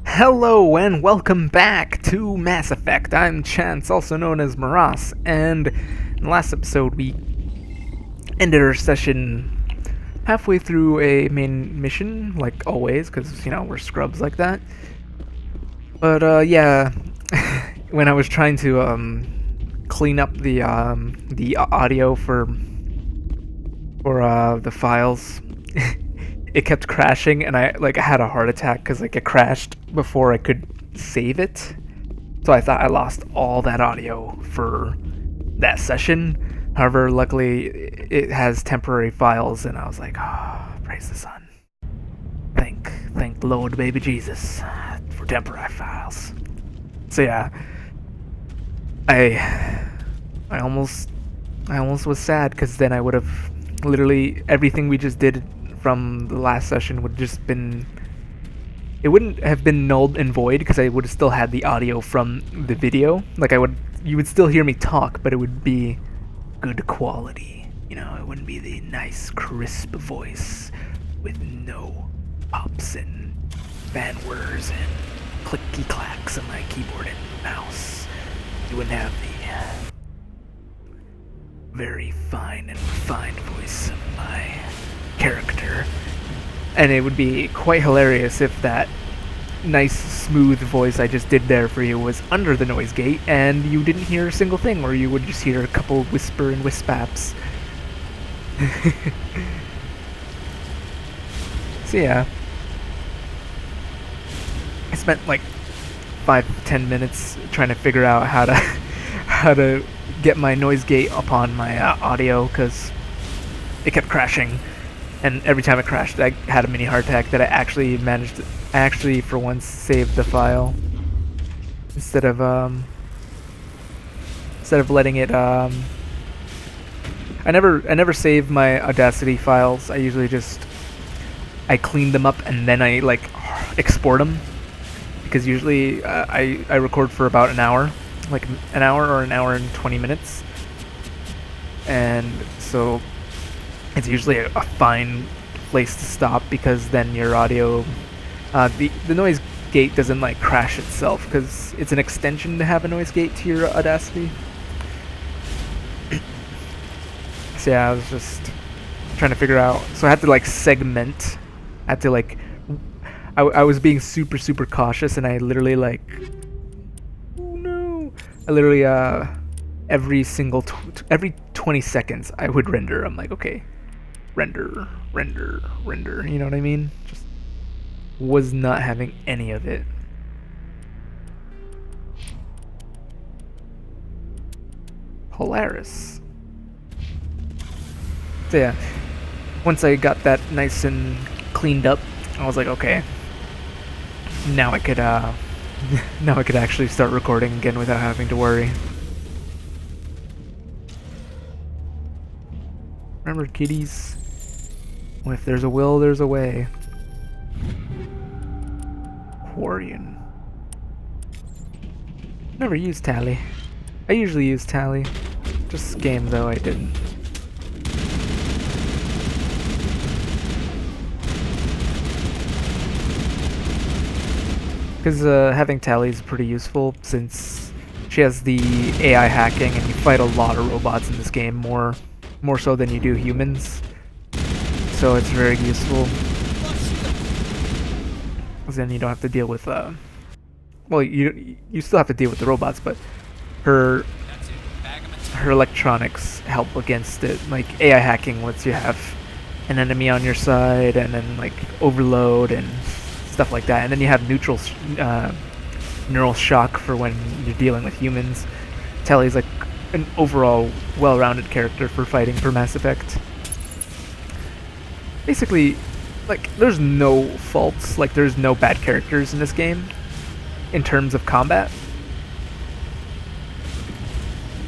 Hello and welcome back to Mass Effect. I'm Chance, also known as Maras, and in the last episode we ended our session halfway through a main mission, like always, because, we're scrubs like that. But, yeah, when I was trying to, clean up the audio for the files, it kept crashing, and I had a heart attack because it crashed before I could save it. So I thought I lost all that audio for that session. However, luckily it has temporary files, and I was like, oh, praise the sun. Thank the Lord, baby Jesus, for temporary files. So yeah, I almost was sad because then I would have literally everything we just did from the last session would just been, it wouldn't have been null and void because I would have still had the audio from the video. You would still hear me talk, but it would be good quality. It wouldn't be the nice crisp voice with no pops and fan whirs and clicky clacks on my keyboard and mouse. You wouldn't have the very fine and refined voice of my character. And it would be quite hilarious if that nice smooth voice I just did there for you was under the noise gate and you didn't hear a single thing, or you would just hear a couple whisper and wisp-aps. So yeah, I spent 5-10 minutes trying to figure out how to get my noise gate upon my audio, because it kept crashing, and every time it crashed I had a mini heart attack that I actually for once saved the file instead of letting it I never save my Audacity files. I usually I clean them up and then I export them, because usually I record for about an hour, an hour or an hour and 20 minutes, and so it's usually a fine place to stop, because then your audio, the noise gate doesn't crash itself, because it's an extension to have a noise gate to your Audacity. So yeah, I was just trying to figure out, so I had to segment, I was being super cautious, and I literally oh no, I literally every 20 seconds I would render. I'm like, okay, render, you know what I mean? Just was not having any of it. Polaris. So yeah, once I got that nice and cleaned up, I was like, okay, now I could actually start recording again without having to worry. Remember, kiddies? Well, if there's a will, there's a way. Quarian. Never used Tally. I usually use Tally. Just this game, though, I didn't. Because having Tally is pretty useful, since she has the AI hacking, and you fight a lot of robots in this game, more so than you do humans. So it's very useful. Because then you don't have to deal with well, you still have to deal with the robots, but her electronics help against it. AI hacking lets you have an enemy on your side, and then overload and stuff like that, and then you have neural shock for when you're dealing with humans. Tally's an overall well-rounded character for fighting for Mass Effect. Basically, there's no faults, there's no bad characters in this game in terms of combat.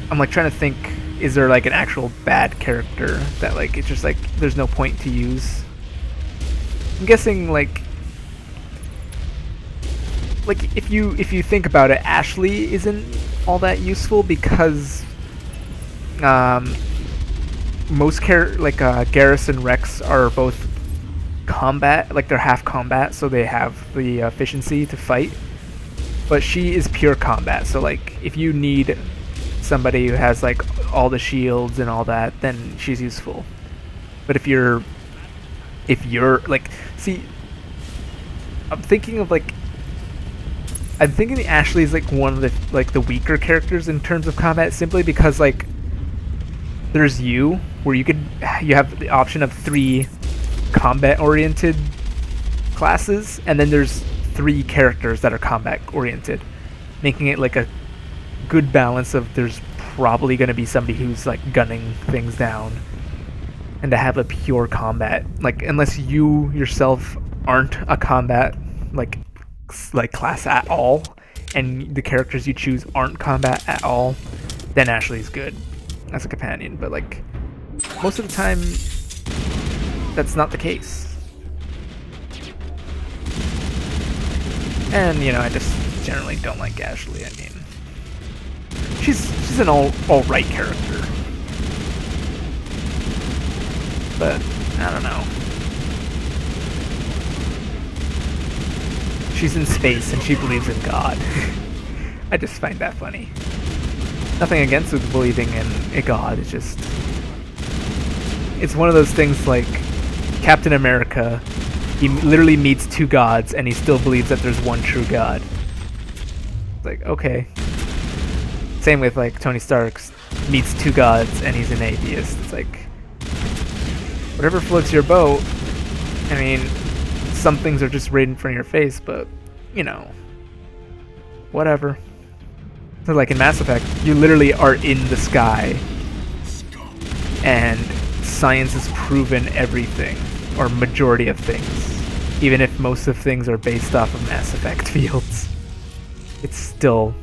I'm trying to think, is there an actual bad character that it's just there's no point to use? I'm guessing if you think about it, Ashley isn't all that useful, because most Garrus and Rex are both combat, like they're half combat, so they have the efficiency to fight. But she is pure combat, so like if you need somebody who has like all the shields and all that, then she's useful. But if you're like, see, I'm thinking Ashley is like one of the weaker characters in terms of combat, simply because like there's you, where you have the option of 3 combat oriented classes, and then there's 3 characters that are combat oriented, making it like a good balance of there's probably going to be somebody who's like gunning things down, and to have a pure combat, like unless you yourself aren't a combat like class at all, and the characters you choose aren't combat at all, then Ashley's good as a companion. But like most of the time that's not the case, and you know, I just generally don't like Ashley. I mean, she's an all right character, but I don't know. She's in space and she believes in God. I just find that funny. Nothing against with believing in a God. It's just, it's one of those things like Captain America. He literally meets 2 gods and he still believes that there's one true God. It's like, okay. Same with like Tony Stark meets 2 gods and he's an atheist. It's like, whatever floats your boat. I mean, some things are just right in front of your face, but you know, whatever. So like in Mass Effect, you literally are in the sky and science has proven everything, or majority of things. Even if most of things are based off of Mass Effect fields, it's still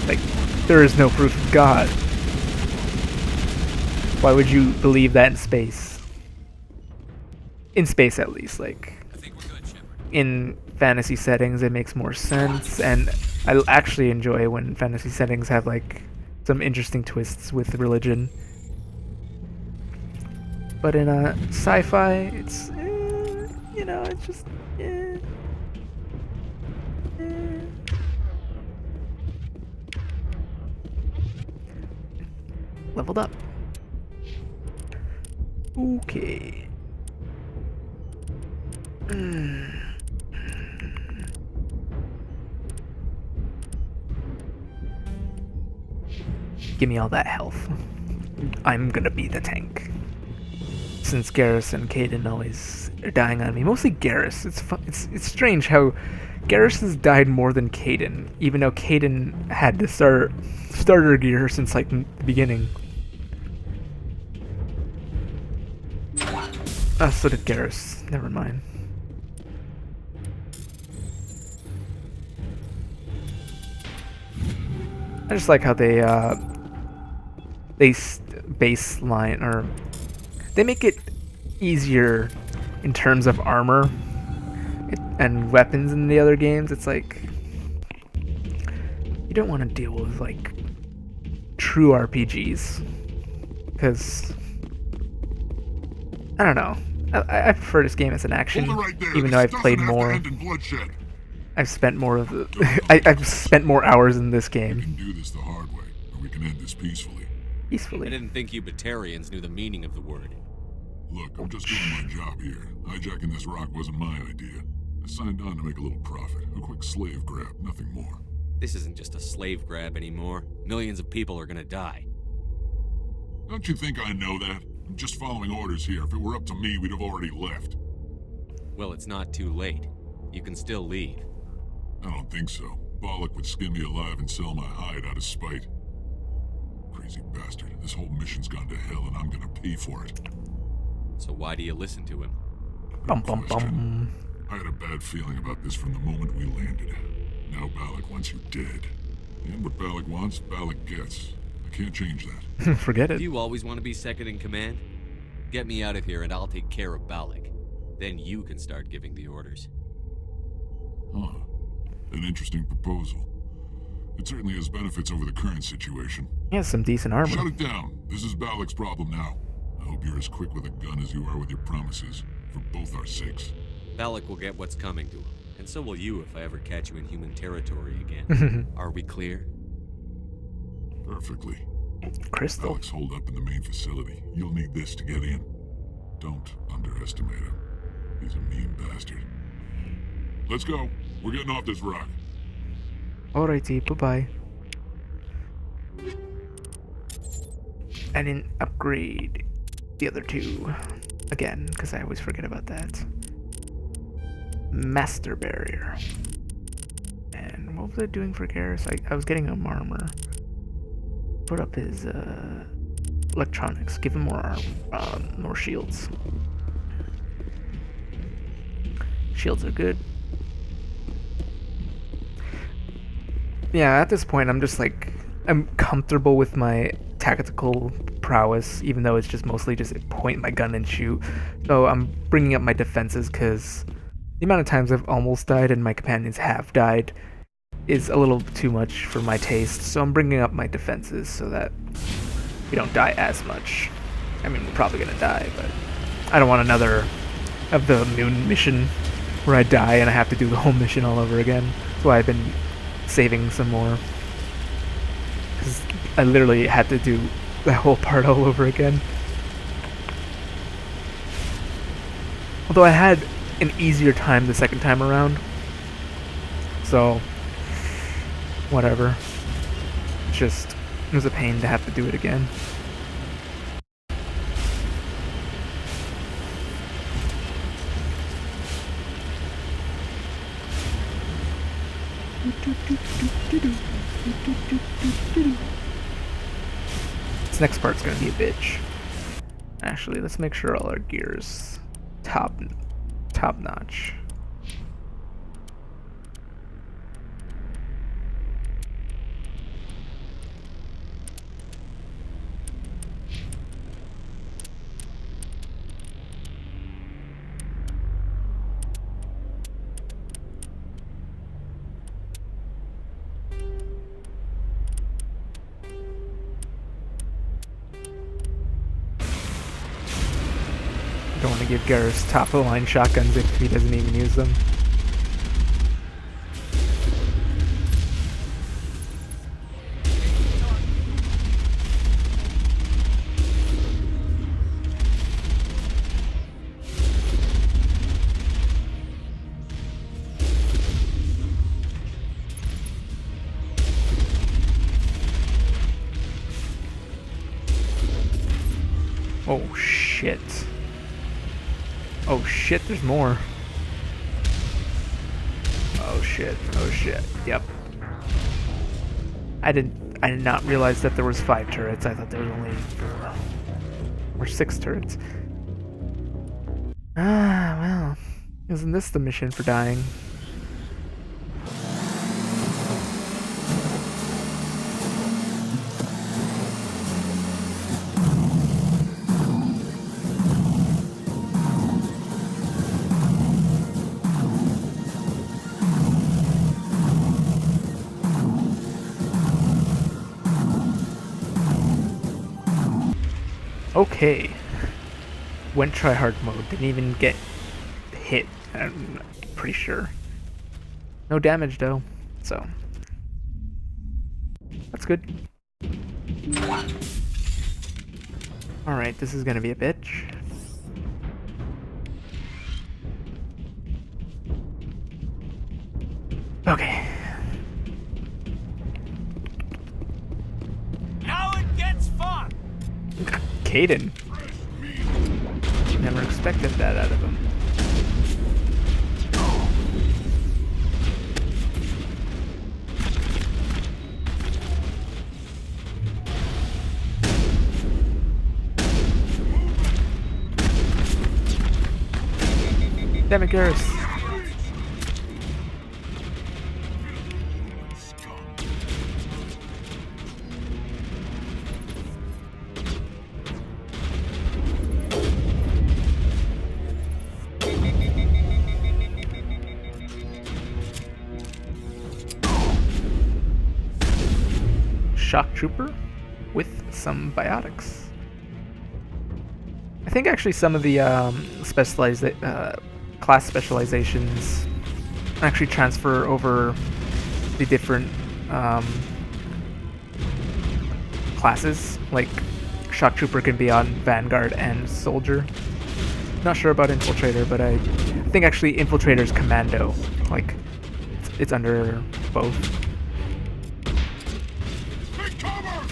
like there is no proof of God. Why would you believe that in space? In space, at least. Like in fantasy settings, it makes more sense, and I actually enjoy when fantasy settings have like some interesting twists with religion. But in a sci-fi, it's you know, it's just leveled up. Okay. Give me all that health. I'm gonna be the tank. Since Garrus and Caden always are dying on me. Mostly Garrus. It's strange how Garrus has died more than Caden, even though Caden had the starter gear since like the beginning. So did Garrus. Never mind. I just like how they baseline, or they make it easier in terms of armor and weapons in the other games. It's like you don't want to deal with like true RPGs, because I don't know. I prefer this game as an action, even though I've played more. I've spent more of the I've spent more hours in this game. We can do this the hard way, or we can end this peacefully. Peacefully. I didn't think you Batarians knew the meaning of the word. Look, I'm just doing my job here. Hijacking this rock wasn't my idea. I signed on to make a little profit. A quick slave grab, nothing more. This isn't just a slave grab anymore. Millions of people are gonna die. Don't you think I know that? I'm just following orders here. If it were up to me, we'd have already left. Well, it's not too late. You can still leave. I don't think so. Bollock would skin me alive and sell my hide out of spite. Crazy bastard. This whole mission's gone to hell and I'm gonna pay for it. So why do you listen to him? Bum bum bum. I had a bad feeling about this from the moment we landed. Now Bollock wants you dead. And what Bollock wants, Bollock gets. I can't change that. Forget it. Do you always want to be second in command? Get me out of here and I'll take care of Bollock. Then you can start giving the orders. Huh. An interesting proposal. It certainly has benefits over the current situation. He has some decent armor. Shut it down. This is Bollock's problem now. I hope you're as quick with a gun as you are with your promises. For both our sakes. Balak will get what's coming to him, and so will you if I ever catch you in human territory again. Are we clear? Perfectly. Crystal. Alex holed up in the main facility. You'll need this to get in. Don't underestimate him. He's a mean bastard. Let's go. We're getting off this rock. Alrighty, bye-bye. I didn't upgrade the other two again, because I always forget about that. Master Barrier. And what was I doing for Garrus? I was getting him armor. Put up his electronics. Give him more shields. Shields are good. Yeah, at this point, I'm just like, I'm comfortable with my tactical prowess, even though it's just mostly just point my gun and shoot. So I'm bringing up my defenses because the amount of times I've almost died and my companions have died is a little too much for my taste. So I'm bringing up my defenses so that we don't die as much. I mean, we're probably gonna die, but I don't want another of the moon mission where I die and I have to do the whole mission all over again. That's why I've been saving some more. Because I literally had to do that whole part all over again. Although I had an easier time the second time around. So, whatever. It's just, it was a pain to have to do it again. This next part's gonna be a bitch. Actually, let's make sure all our gear's top notch. Don't want to give Garrus top-of-the-line shotguns if he doesn't even use them. Oh shit. Oh shit, there's more. Oh shit, oh shit, yep. I did not realize that there was 5 turrets. I thought there was only 4 or 6 turrets. Ah, well, isn't this the mission for dying? Okay. Went tryhard mode. Didn't even get hit. I'm pretty sure. No damage though. So. That's good. Alright, this is gonna be a bitch. Okay. Now it gets fun! Caden. Never expected that out of him. Damn it, Garrus. Shock Trooper with some biotics. I think actually some of the class specializations actually transfer over the different classes. Like shock trooper can be on Vanguard and Soldier. Not sure about Infiltrator, but I think actually Infiltrator's Commando. Like it's under both. Take cover!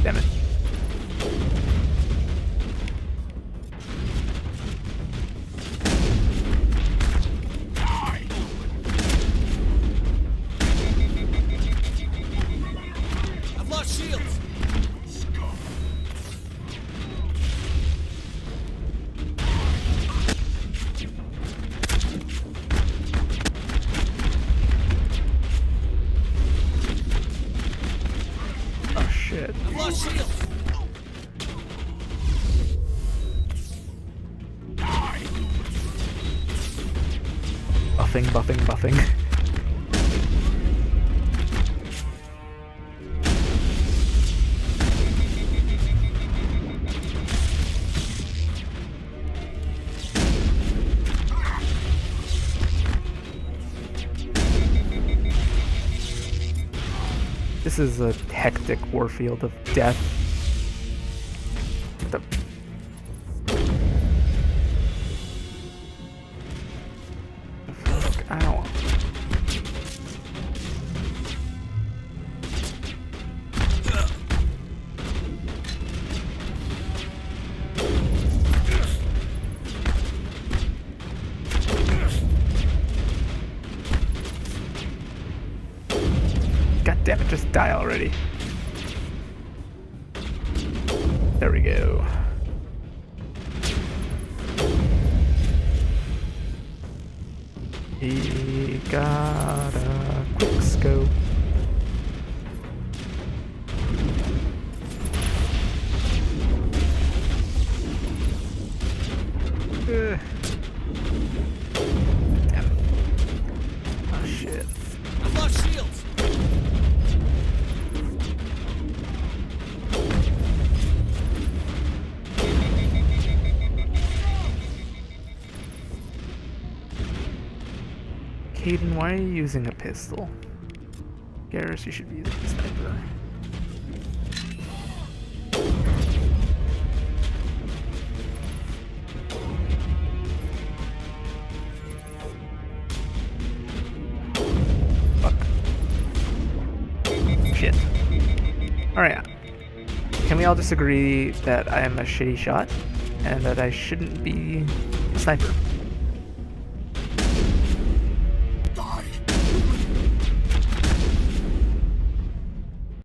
Damn it. I've lost shields. Oh shit. I've lost shields. Buffing, buffing, buffing. This is a hectic warfield of death. The fuck? Ow. God damn it, just die already. There we go. He got a quick scope. Damn. Oh shit. I've lost shields. Caden, why are you using a pistol? Garrus, you should be using a sniper. Fuck. Shit. Alright. Can we all just agree that I am a shitty shot and that I shouldn't be a sniper?